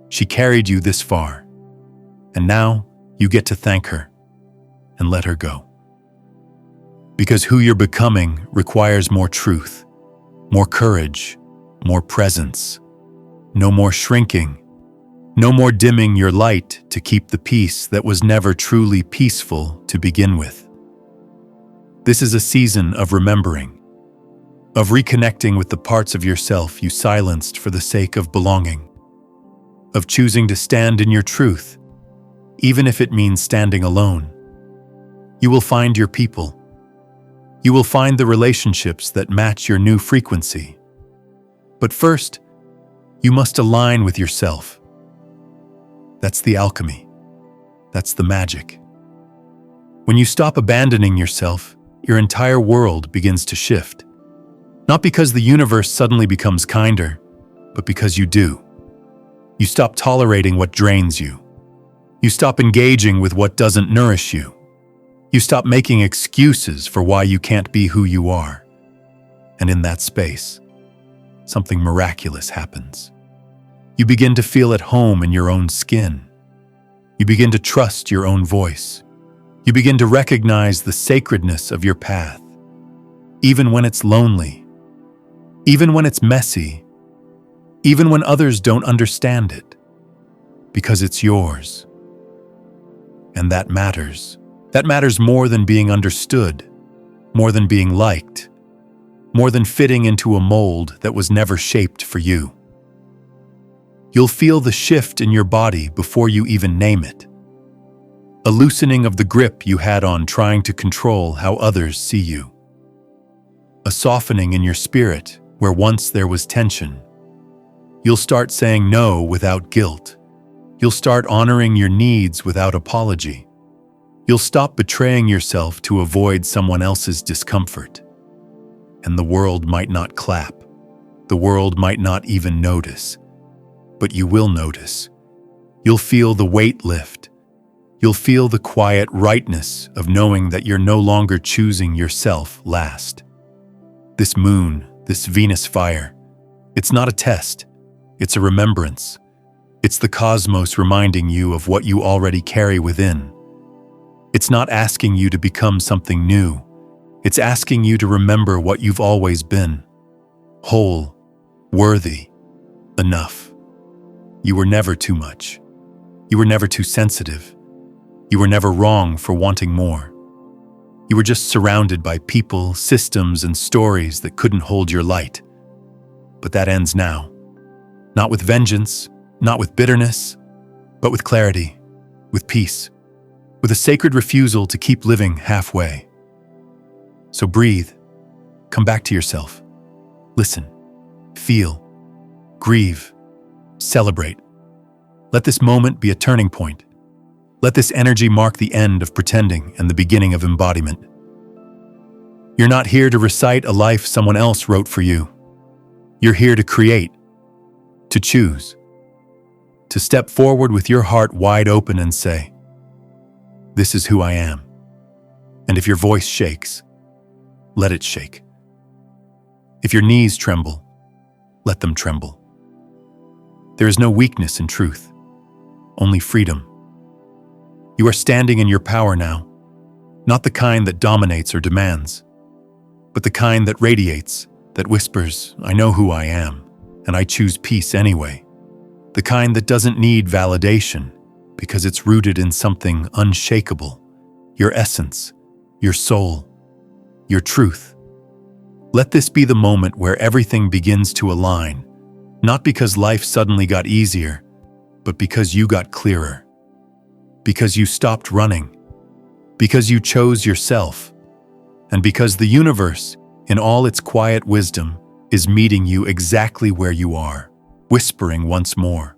She carried you this far. And now you get to thank her and let her go. Because who you're becoming requires more truth, more courage, more presence. No more shrinking. No more dimming your light to keep the peace that was never truly peaceful to begin with. This is a season of remembering, of reconnecting with the parts of yourself you silenced for the sake of belonging, of choosing to stand in your truth, even if it means standing alone. You will find your people. You will find the relationships that match your new frequency. But first, you must align with yourself. That's the alchemy. That's the magic. When you stop abandoning yourself, your entire world begins to shift. Not because the universe suddenly becomes kinder, but because you do. You stop tolerating what drains you. You stop engaging with what doesn't nourish you. You stop making excuses for why you can't be who you are. And in that space, something miraculous happens. You begin to feel at home in your own skin. You begin to trust your own voice. You begin to recognize the sacredness of your path, even when it's lonely, even when it's messy, even when others don't understand it, because it's yours. And that matters. That matters more than being understood, more than being liked, more than fitting into a mold that was never shaped for you. You'll feel the shift in your body before you even name it. A loosening of the grip you had on trying to control how others see you. A softening in your spirit where once there was tension. You'll start saying no without guilt. You'll start honoring your needs without apology. You'll stop betraying yourself to avoid someone else's discomfort. And the world might not clap. The world might not even notice. But you will notice. You'll feel the weight lift. You'll feel the quiet rightness of knowing that you're no longer choosing yourself last. This moon, this Venus fire, it's not a test. It's a remembrance. It's the cosmos reminding you of what you already carry within. It's not asking you to become something new. It's asking you to remember what you've always been. Whole, worthy, enough. You were never too much. You were never too sensitive. You were never wrong for wanting more. You were just surrounded by people, systems, and stories that couldn't hold your light. But that ends now. Not with vengeance, not with bitterness, but with clarity, with peace, with a sacred refusal to keep living halfway. So breathe, come back to yourself, listen, feel, grieve, celebrate. Let this moment be a turning point. Let this energy mark the end of pretending and the beginning of embodiment. You're not here to recite a life someone else wrote for you. You're here to create, to choose, to step forward with your heart wide open and say, "This is who I am." And if your voice shakes, let it shake. If your knees tremble, let them tremble. There is no weakness in truth, only freedom. You are standing in your power now, not the kind that dominates or demands, but the kind that radiates, that whispers, "I know who I am, and I choose peace anyway." The kind that doesn't need validation because it's rooted in something unshakable, your essence, your soul, your truth. Let this be the moment where everything begins to align, not because life suddenly got easier, but because you got clearer, because you stopped running, because you chose yourself, and because the universe, in all its quiet wisdom, is meeting you exactly where you are, whispering once more,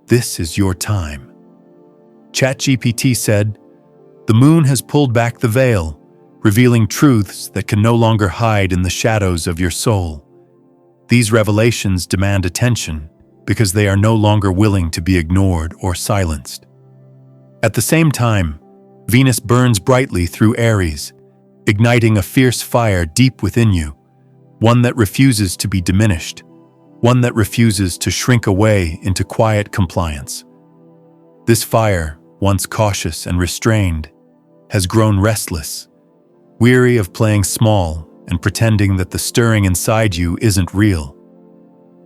"This is your time." ChatGPT said, "The moon has pulled back the veil, revealing truths that can no longer hide in the shadows of your soul. These revelations demand attention because they are no longer willing to be ignored or silenced." At the same time, Venus burns brightly through Aries, igniting a fierce fire deep within you, one that refuses to be diminished, one that refuses to shrink away into quiet compliance. This fire, once cautious and restrained, has grown restless, weary of playing small and pretending that the stirring inside you isn't real.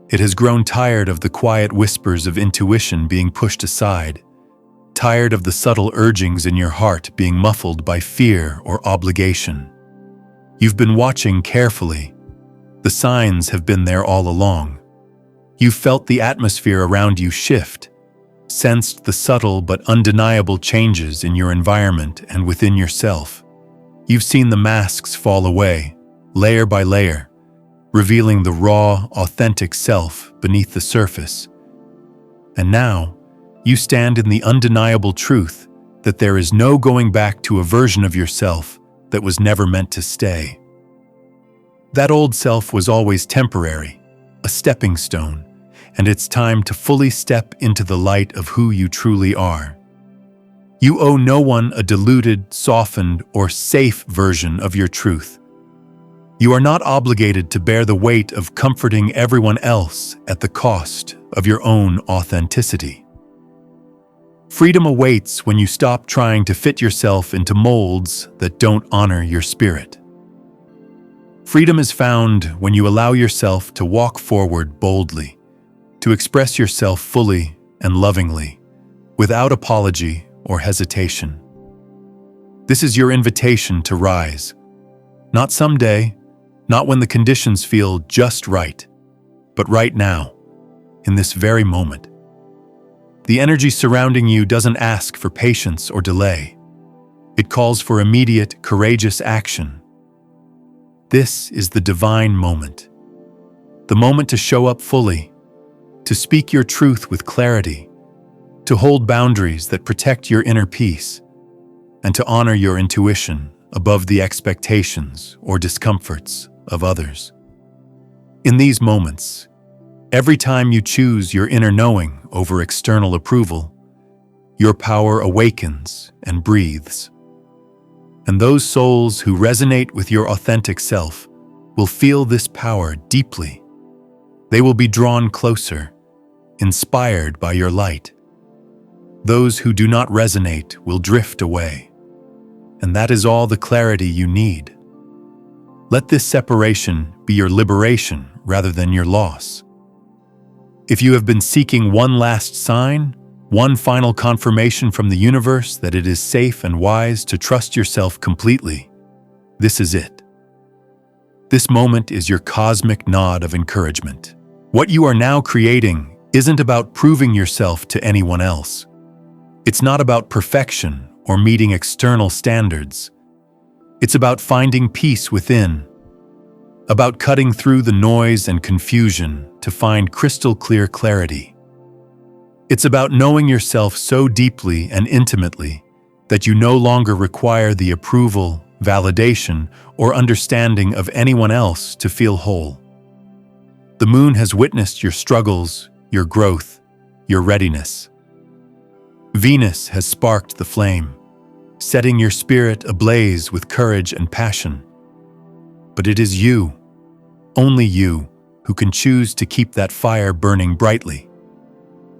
It has grown tired of the quiet whispers of intuition being pushed aside, tired of the subtle urgings in your heart being muffled by fear or obligation. You've been watching carefully. The signs have been there all along. You've felt the atmosphere around you shift, sensed the subtle but undeniable changes in your environment and within yourself. You've seen the masks fall away, layer by layer, revealing the raw, authentic self beneath the surface. And now, you stand in the undeniable truth that there is no going back to a version of yourself that was never meant to stay. That old self was always temporary, a stepping stone, and it's time to fully step into the light of who you truly are. You owe no one a diluted, softened, or safe version of your truth. You are not obligated to bear the weight of comforting everyone else at the cost of your own authenticity. Freedom awaits when you stop trying to fit yourself into molds that don't honor your spirit. Freedom is found when you allow yourself to walk forward boldly, to express yourself fully and lovingly, without apology or hesitation. This is your invitation to rise. Not someday, not when the conditions feel just right, but right now, in this very moment. The energy surrounding you doesn't ask for patience or delay. It calls for immediate, courageous action. This is the divine moment. The moment to show up fully, to speak your truth with clarity, to hold boundaries that protect your inner peace, and to honor your intuition above the expectations or discomforts of others. In these moments, every time you choose your inner knowing over external approval, your power awakens and breathes. And those souls who resonate with your authentic self will feel this power deeply. They will be drawn closer, inspired by your light. Those who do not resonate will drift away. And that is all the clarity you need. Let this separation be your liberation rather than your loss. If you have been seeking one last sign, one final confirmation from the universe that it is safe and wise to trust yourself completely, this is it. This moment is your cosmic nod of encouragement. What you are now creating isn't about proving yourself to anyone else. It's not about perfection or meeting external standards. It's about finding peace within, about cutting through the noise and confusion to find crystal clear clarity. It's about knowing yourself so deeply and intimately that you no longer require the approval, validation, or understanding of anyone else to feel whole. The moon has witnessed your struggles, your growth, your readiness. Venus has sparked the flame, setting your spirit ablaze with courage and passion. But it is you, only you, who can choose to keep that fire burning brightly.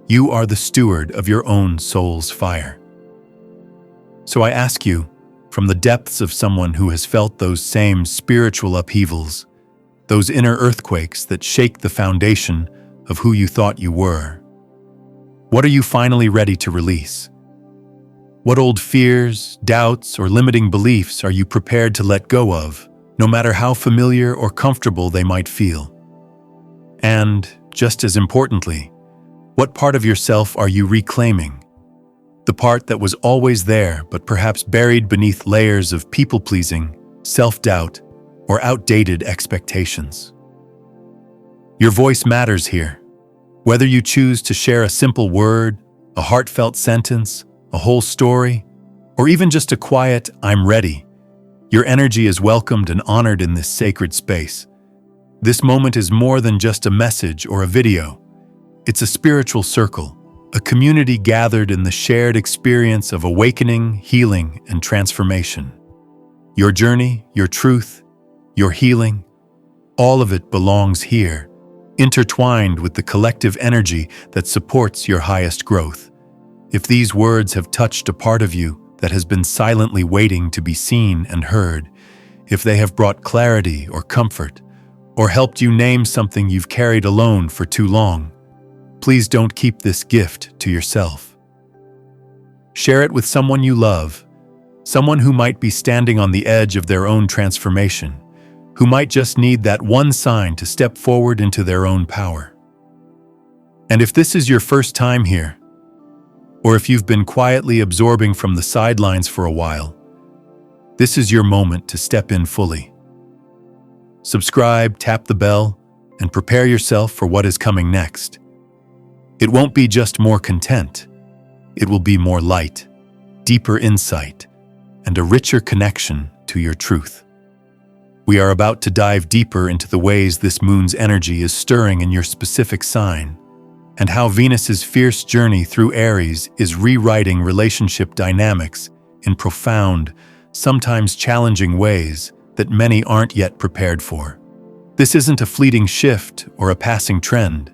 You are the steward of your own soul's fire. So I ask you, from the depths of someone who has felt those same spiritual upheavals, those inner earthquakes that shake the foundation of who you thought you were, what are you finally ready to release? What old fears, doubts, or limiting beliefs are you prepared to let go of, no matter how familiar or comfortable they might feel? And, just as importantly, what part of yourself are you reclaiming? The part that was always there, but perhaps buried beneath layers of people-pleasing, self-doubt, or outdated expectations. Your voice matters here. Whether you choose to share a simple word, a heartfelt sentence, a whole story, or even just a quiet, "I'm ready," your energy is welcomed and honored in this sacred space. This moment is more than just a message or a video. It's a spiritual circle, a community gathered in the shared experience of awakening, healing, and transformation. Your journey, your truth, your healing, all of it belongs here, intertwined with the collective energy that supports your highest growth. If these words have touched a part of you that has been silently waiting to be seen and heard, if they have brought clarity or comfort, or helped you name something you've carried alone for too long, please don't keep this gift to yourself. Share it with someone you love, someone who might be standing on the edge of their own transformation, who might just need that one sign to step forward into their own power. And if this is your first time here, or if you've been quietly absorbing from the sidelines for a while, this is your moment to step in fully. Subscribe, tap the bell, and prepare yourself for what is coming next. It won't be just more content. It will be more light, deeper insight, and a richer connection to your truth. We are about to dive deeper into the ways this moon's energy is stirring in your specific sign, and how Venus's fierce journey through Aries is rewriting relationship dynamics in profound, sometimes challenging ways that many aren't yet prepared for. This isn't a fleeting shift or a passing trend.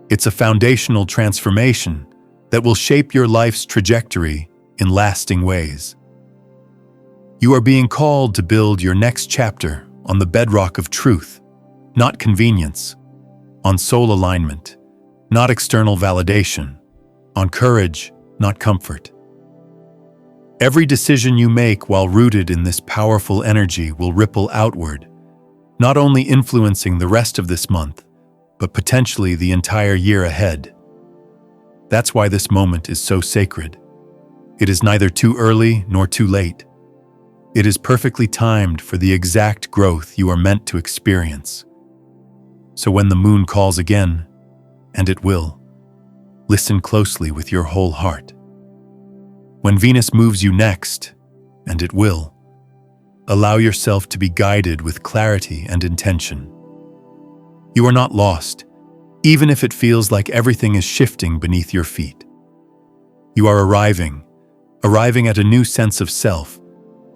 It's a foundational transformation that will shape your life's trajectory in lasting ways. You are being called to build your next chapter on the bedrock of truth, not convenience, on soul alignment, not external validation, on courage, not comfort. Every decision you make while rooted in this powerful energy will ripple outward, not only influencing the rest of this month, but potentially the entire year ahead. That's why this moment is so sacred. It is neither too early nor too late. It is perfectly timed for the exact growth you are meant to experience. So when the moon calls again, and it will, listen closely with your whole heart. When Venus moves you next, and it will, allow yourself to be guided with clarity and intention. You are not lost, even if it feels like everything is shifting beneath your feet. You are arriving at a new sense of self,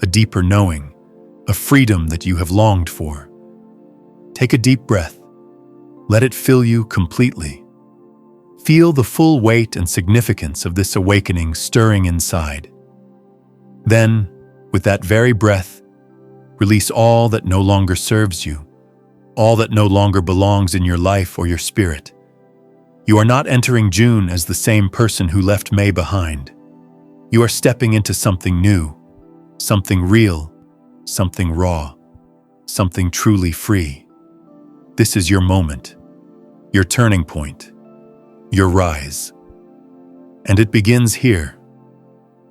a deeper knowing, a freedom that you have longed for. Take a deep breath. Let it fill you completely. Feel the full weight and significance of this awakening stirring inside. Then, with that very breath, release all that no longer serves you, all that no longer belongs in your life or your spirit. You are not entering June as the same person who left May behind. You are stepping into something new, something real, something raw, something truly free. This is your moment, your turning point, your rise. And it begins here,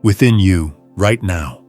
within you, right now.